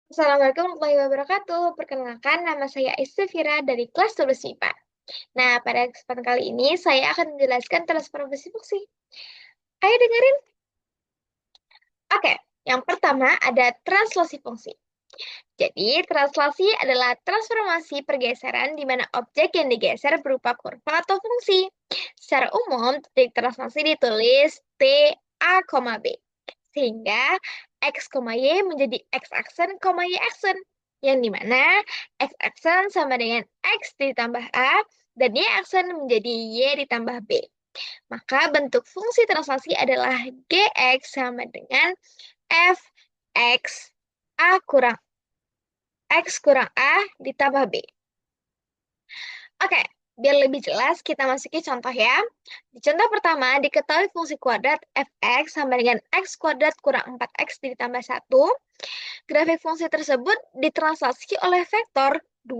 Assalamualaikum warahmatullahi wabarakatuh. Perkenalkan, nama saya Istifira dari kelas 12 MIPA. Nah, pada kesempatan kali ini saya akan menjelaskan transformasi fungsi. Ayo dengerin. Oke, yang pertama ada translasi fungsi. Jadi, translasi adalah transformasi pergeseran di mana objek yang digeser berupa kurva atau fungsi. Secara umum, titik translasi ditulis T, A, B. Sehingga X, Y menjadi X aksen, Y aksen. Yang dimana X aksen sama dengan X ditambah A, dan Y aksen menjadi Y ditambah B. Maka bentuk fungsi translasi adalah GX sama dengan F X A kurang X kurang A ditambah B. Oke, biar lebih jelas kita masuki contoh ya. Di contoh pertama, diketahui fungsi kuadrat fx sama dengan x kuadrat kurang 4x ditambah 1. Grafik fungsi tersebut ditranslasi oleh vektor 2,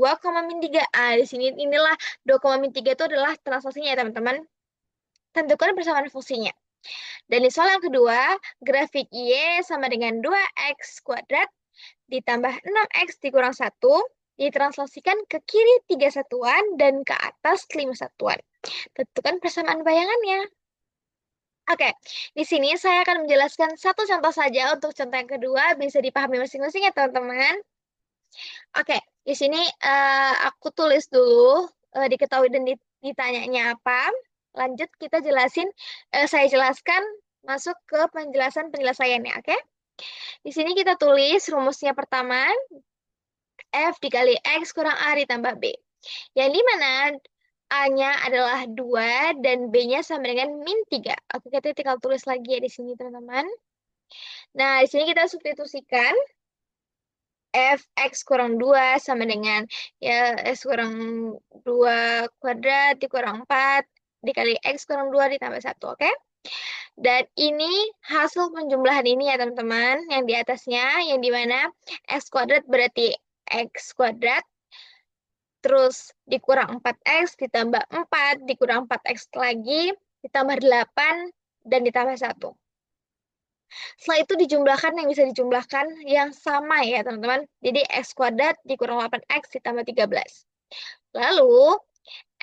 min 3a. Di sini inilah 2, min 3 itu adalah translasinya ya teman-teman. Tentukan persamaan fungsinya. Dan di soal yang kedua, grafik y sama dengan 2x kuadrat ditambah 6x dikurang 1 ditranslasikan ke kiri 3 satuan dan ke atas 5 satuan. Tentukan persamaan bayangannya. Oke, di sini saya akan menjelaskan satu contoh saja. Untuk contoh yang kedua bisa dipahami masing-masing ya teman-teman. Oke, di sini aku tulis dulu diketahui dan ditanyanya apa. Lanjut kita jelasin, saya jelaskan masuk ke penjelasan-penjelasannya, oke? Di sini kita tulis rumusnya pertama, F dikali X kurang A ditambah B. Yang dimana A-nya adalah 2 dan B-nya sama dengan min 3. Oke, kita tinggal tulis lagi ya di sini, teman-teman. Nah, di sini kita substitusikan Fx kurang 2 sama dengan ya S kurang 2 kuadrat dikurang 4 dikali X kurang 2 ditambah 1, oke? Dan ini hasil penjumlahan ini ya teman-teman, yang di atasnya, yang dimana X kuadrat berarti X kuadrat, terus dikurang 4X, ditambah 4, dikurang 4X lagi, ditambah 8, dan ditambah 1. Setelah itu dijumlahkan yang bisa dijumlahkan yang sama ya teman-teman. Jadi X kuadrat dikurang 8X ditambah 13. Lalu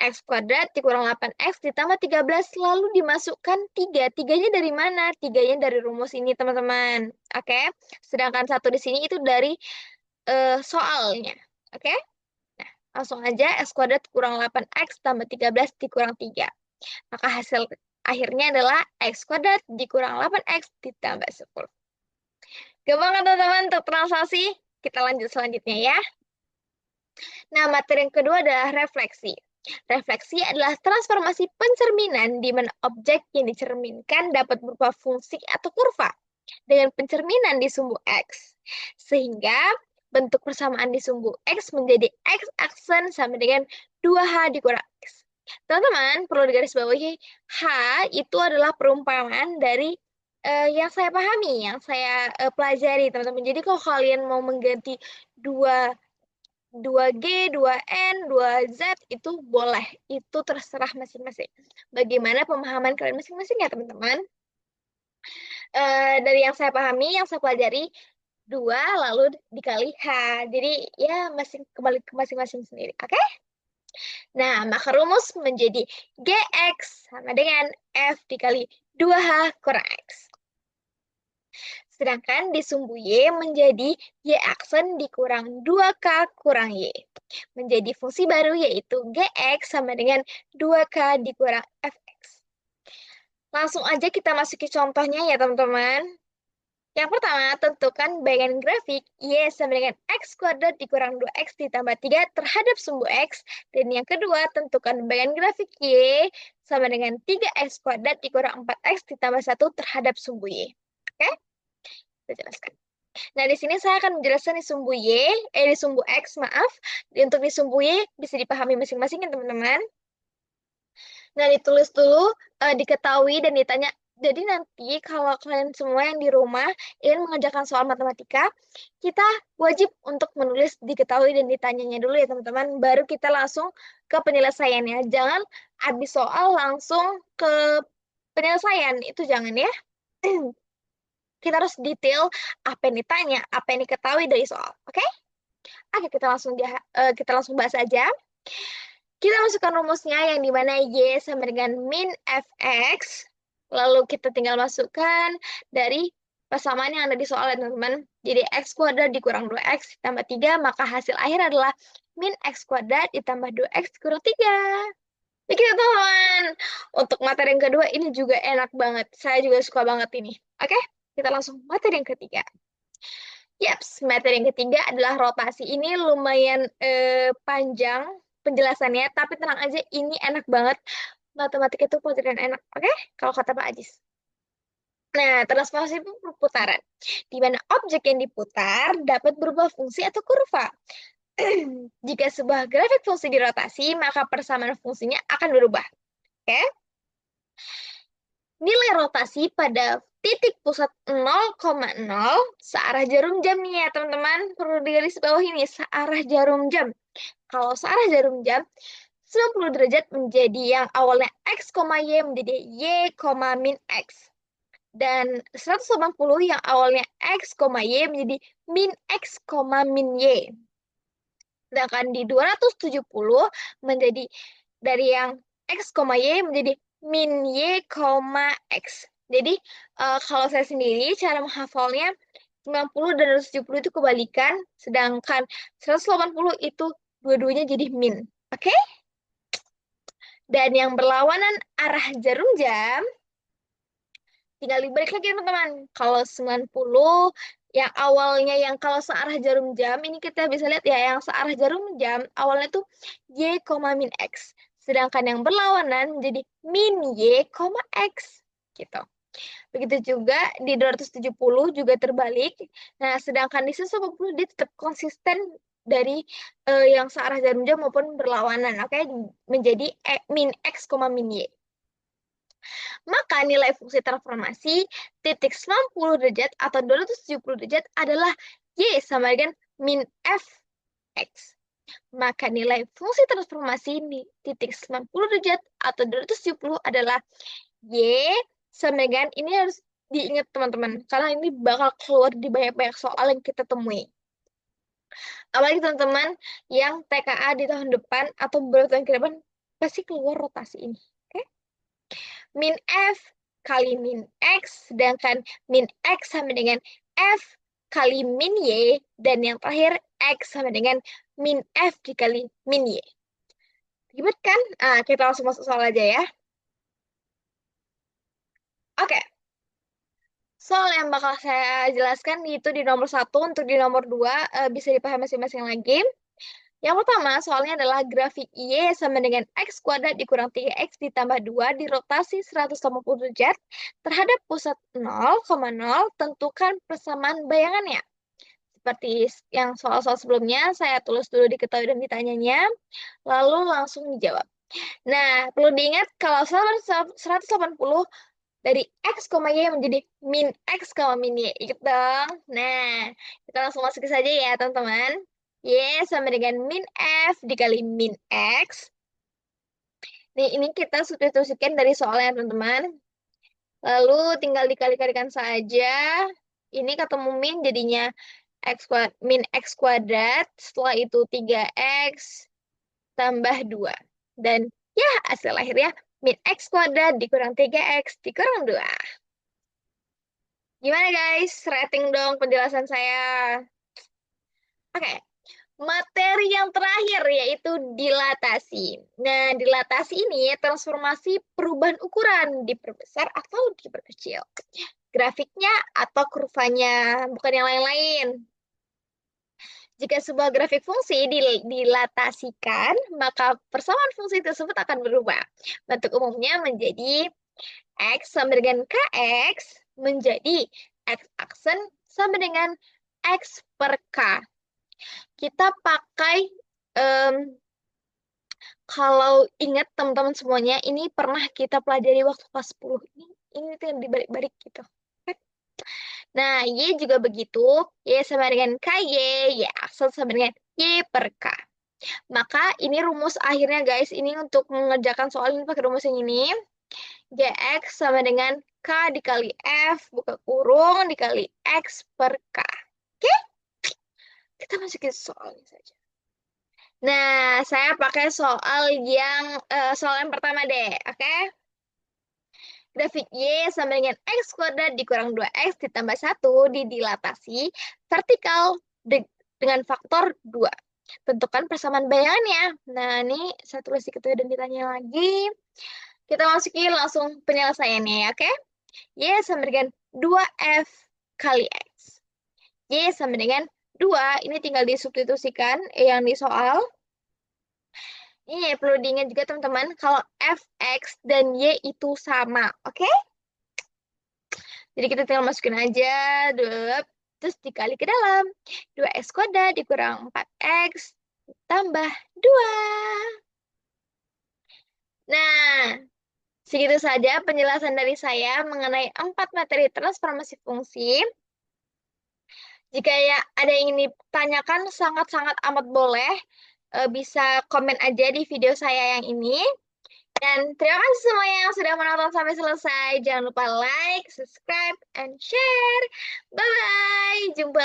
X kuadrat dikurang 8X ditambah 13. Lalu dimasukkan 3. 3-nya dari mana? 3-nya dari rumus ini teman-teman. Oke. Sedangkan 1 di sini itu dari soalnya. Oke. Nah, langsung aja X kuadrat kurang 8X tambah 13 dikurang 3. Maka hasil akhirnya adalah X kuadrat dikurang 8X ditambah 10. Gampang kan teman-teman untuk translasi? Kita lanjut selanjutnya ya. Nah, materi yang kedua adalah refleksi. Refleksi adalah transformasi pencerminan di mana objek yang dicerminkan dapat berupa fungsi atau kurva dengan pencerminan di sumbu X. Sehingga bentuk persamaan di sumbu X menjadi X aksen sama dengan 2H dikurang X. Teman-teman, perlu digarisbawahi, H itu adalah perumpamaan dari yang saya pahami, yang saya pelajari, teman-teman. Jadi kalau kalian mau mengganti 2 2G, 2N, 2Z itu boleh. Itu terserah masing-masing. Bagaimana pemahaman kalian masing-masing ya, teman-teman? Dari yang saya pahami, yang saya pelajari, 2 lalu dikali H. Jadi ya kembali ke masing-masing sendiri. Oke? Nah, maka rumus menjadi GX sama dengan F dikali 2H kurang X. Sedangkan di sumbu Y menjadi Y aksen dikurang 2K kurang Y. Menjadi fungsi baru yaitu GX sama dengan 2K dikurang Fx. Langsung aja kita masuki contohnya ya teman-teman. Yang pertama, tentukan bayangan grafik Y sama dengan X kuadrat dikurang 2X ditambah 3 terhadap sumbu X. Dan yang kedua, tentukan bayangan grafik Y sama dengan 3X kuadrat dikurang 4X ditambah 1 terhadap sumbu Y. Oke? Saya jelaskan. Nah, di sini saya akan menjelaskan di sumbu di sumbu X, maaf. Untuk di sumbu Y bisa dipahami masing-masing ya, teman-teman. Nah, ditulis dulu, diketahui dan ditanya. Jadi nanti kalau kalian semua yang di rumah ingin mengerjakan soal matematika, kita wajib untuk menulis diketahui dan ditanyanya dulu ya, teman-teman. Baru kita langsung ke penyelesaiannya. Jangan habis soal langsung ke penyelesaian. Itu jangan ya. Kita harus detail apa yang ditanya, apa yang diketahui dari soal. Oke? Oke, kita langsung bahas aja. Kita masukkan rumusnya yang dimana Y sama dengan min Fx. Lalu kita tinggal masukkan dari persamaan yang ada di soal ya teman-teman. Jadi X kuadrat dikurang 2X ditambah 3, maka hasil akhir adalah min X kuadrat ditambah 2X kurang 3. Begitu teman-teman. Untuk materi yang kedua ini juga enak banget. Saya juga suka banget ini. Oke, kita langsung materi yang ketiga. Yaps, materi yang ketiga adalah rotasi. Ini lumayan panjang penjelasannya, tapi tenang aja, ini enak banget. Matematika itu pelajaran enak, oke? Kalau kata Pak Ajis. Nah, transformasi perputaran, di mana objek yang diputar dapat berubah fungsi atau kurva. Jika sebuah grafik fungsi dirotasi, maka persamaan fungsinya akan berubah. Oke? Nilai rotasi pada titik pusat 0,0 searah jarum jam nih ya teman-teman. Perlu digarisbawahi nih, searah jarum jam. Kalau searah jarum jam, 90 derajat menjadi yang awalnya X, Y menjadi Y, min X. Dan 180 yang awalnya X, Y menjadi min X, min Y. Sedangkan di 270 menjadi dari yang X, Y menjadi min Y, X. Jadi kalau saya sendiri cara menghafalnya 90 dan 270 itu kebalikan, sedangkan 180 itu dua-duanya jadi min. Oke? Dan yang berlawanan arah jarum jam, tinggal dibalik lagi teman-teman. Kalau 90, yang awalnya yang kalau searah jarum jam, ini kita bisa lihat ya, yang searah jarum jam, awalnya tuh Y, min X. Sedangkan yang berlawanan menjadi min Y, X. Gitu. Begitu juga di 270 juga terbalik. Nah, sedangkan di 180 dia tetap konsisten dari yang searah jarum jam maupun berlawanan. Oke, menjadi min X, min Y. Maka nilai fungsi transformasi titik 90 derajat atau 270 derajat adalah Y sama dengan min Fx. Maka nilai fungsi transformasi titik 90 derajat atau 270 adalah Y sama dengan, ini harus diingat teman-teman, karena ini bakal keluar di banyak-banyak soal yang kita temui. Apalagi teman-teman yang TKA di tahun depan atau beberapa tahun ke depan, pasti keluar rotasi ini. Oke? Min F kali min X, sedangkan min X sama dengan F kali min Y, dan yang terakhir X sama dengan min F dikali min Y. Ribet kan? Kita langsung masuk soal aja ya. Oke. Soal yang bakal saya jelaskan itu di nomor 1, untuk di nomor 2 bisa dipahami masing-masing lagi. Yang pertama, soalnya adalah grafik Y sama dengan X kuadrat dikurang 3X ditambah 2 dirotasi 180 derajat terhadap pusat 0,0, tentukan persamaan bayangannya. Seperti yang soal-soal sebelumnya, saya tulis dulu diketahui dan ditanyanya, lalu langsung dijawab. Nah, perlu diingat kalau 180 dari X, Y menjadi min X, min Y. Ikut dong. Nah, kita langsung masuk saja ya, teman-teman. Y sama dengan min F dikali min X. Nih, ini kita sudah substitusikan dari soalnya, teman-teman. Lalu tinggal dikali-kalikan saja. Ini ketemu min, jadinya min X kuadrat. Setelah itu 3X tambah 2. Dan ya, hasil akhirnya min X kuadrat dikurang 3X dikurang 2. Gimana guys? Rating dong penjelasan saya. Oke. Materi yang terakhir yaitu dilatasi. Nah, dilatasi ini transformasi perubahan ukuran, diperbesar atau diperkecil. Grafiknya atau kurvanya, bukan yang lain-lain. Jika sebuah grafik fungsi dilatasikan, maka persamaan fungsi tersebut akan berubah. Bentuk umumnya menjadi X sama dengan KX, menjadi X aksen sama dengan X per K. Kita pakai, kalau ingat teman-teman semuanya, ini pernah kita pelajari waktu kelas 10. Ini tuh yang dibalik-balik gitu. Nah, Y juga begitu. Y sama dengan KY, Y aksen sama dengan Y per K. Maka ini rumus akhirnya guys, ini untuk mengerjakan soal ini pakai rumus yang ini. GX sama dengan K dikali F, buka kurung, dikali X per K. Oke, kita masukin soalnya saja. Nah, saya pakai soal yang pertama deh, oke? Grafik Y sama dengan X kuadrat dikurang 2X ditambah 1 didilatasi vertikal dengan faktor 2. Tentukan persamaan bayangannya. Nah, ini saya tulis di ketua dan ditanya lagi. Kita masukin langsung penyelesaiannya ya, oke? Y sama dengan 2F kali X. Y sama dengan 2, ini tinggal disubstitusikan yang di soal. Ini perlu diingat juga teman-teman, kalau Fx dan Y itu sama, oke? Jadi kita tinggal masukin aja, terus dikali ke dalam. 2x kuadrat dikurang 4x tambah 2. Nah, segitu saja penjelasan dari saya mengenai 4 materi transformasi fungsi. Jika ya ada yang ingin ditanyakan, sangat-sangat amat boleh. Bisa komen aja di video saya yang ini. Dan terima kasih semuanya yang sudah menonton sampai selesai. Jangan lupa like, subscribe, and share. Bye-bye. Jumpa